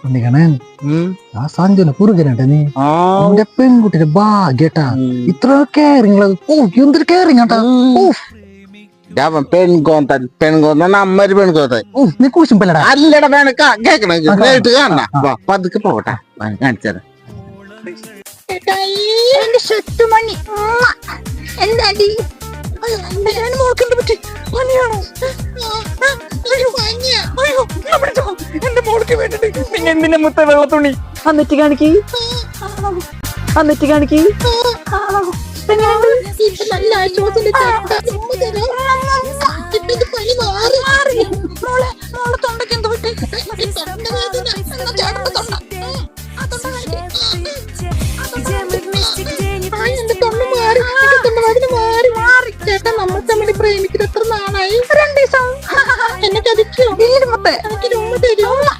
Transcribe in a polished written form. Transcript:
ഉണ്ണിക്കണൻ ആ സഞ്ജുനെ കുറുകനട്ടെ നീ എന്റെ പെൺകുട്ടിയുടെ ഭാഗ്യട്ടാ ഇത്ര കെയറിങ് എന്തൊരു കെയറിങ് കേട്ടാ പെൺകോന്ന അമ്മര് പെൺകോത്ത നീ കുളിച്ചുമ്പല്ലടാ അല്ലട വേണക്കാ കേക്കണ നേരിട്ട് കാണാ പതുക്കെ പോകട്ടെ കാണിച്ചത് എന്താടി മോൾക്കെന്ത് പറ്റി? പനിയാണോ? എന്റെ മോൾക്ക് വേണ്ടിട്ട് പിന്നെ എന്തിന്റെ മുത്ത വെള്ള തുണി എന്നിട്ട് കാണിക്ക് നല്ല ആശ്വാസം തൊണ്ടയ്ക്ക് എന്ത് പറ്റി? എന്റെ തൊണ്ട മാറി ചേട്ടാ. നമ്മൾ തമ്മിൽ പ്രേമിക്കുന്നത് എത്ര നാളായി? 2 ദിവസം. എന്നെ ചതിക്കോ? എനിക്ക്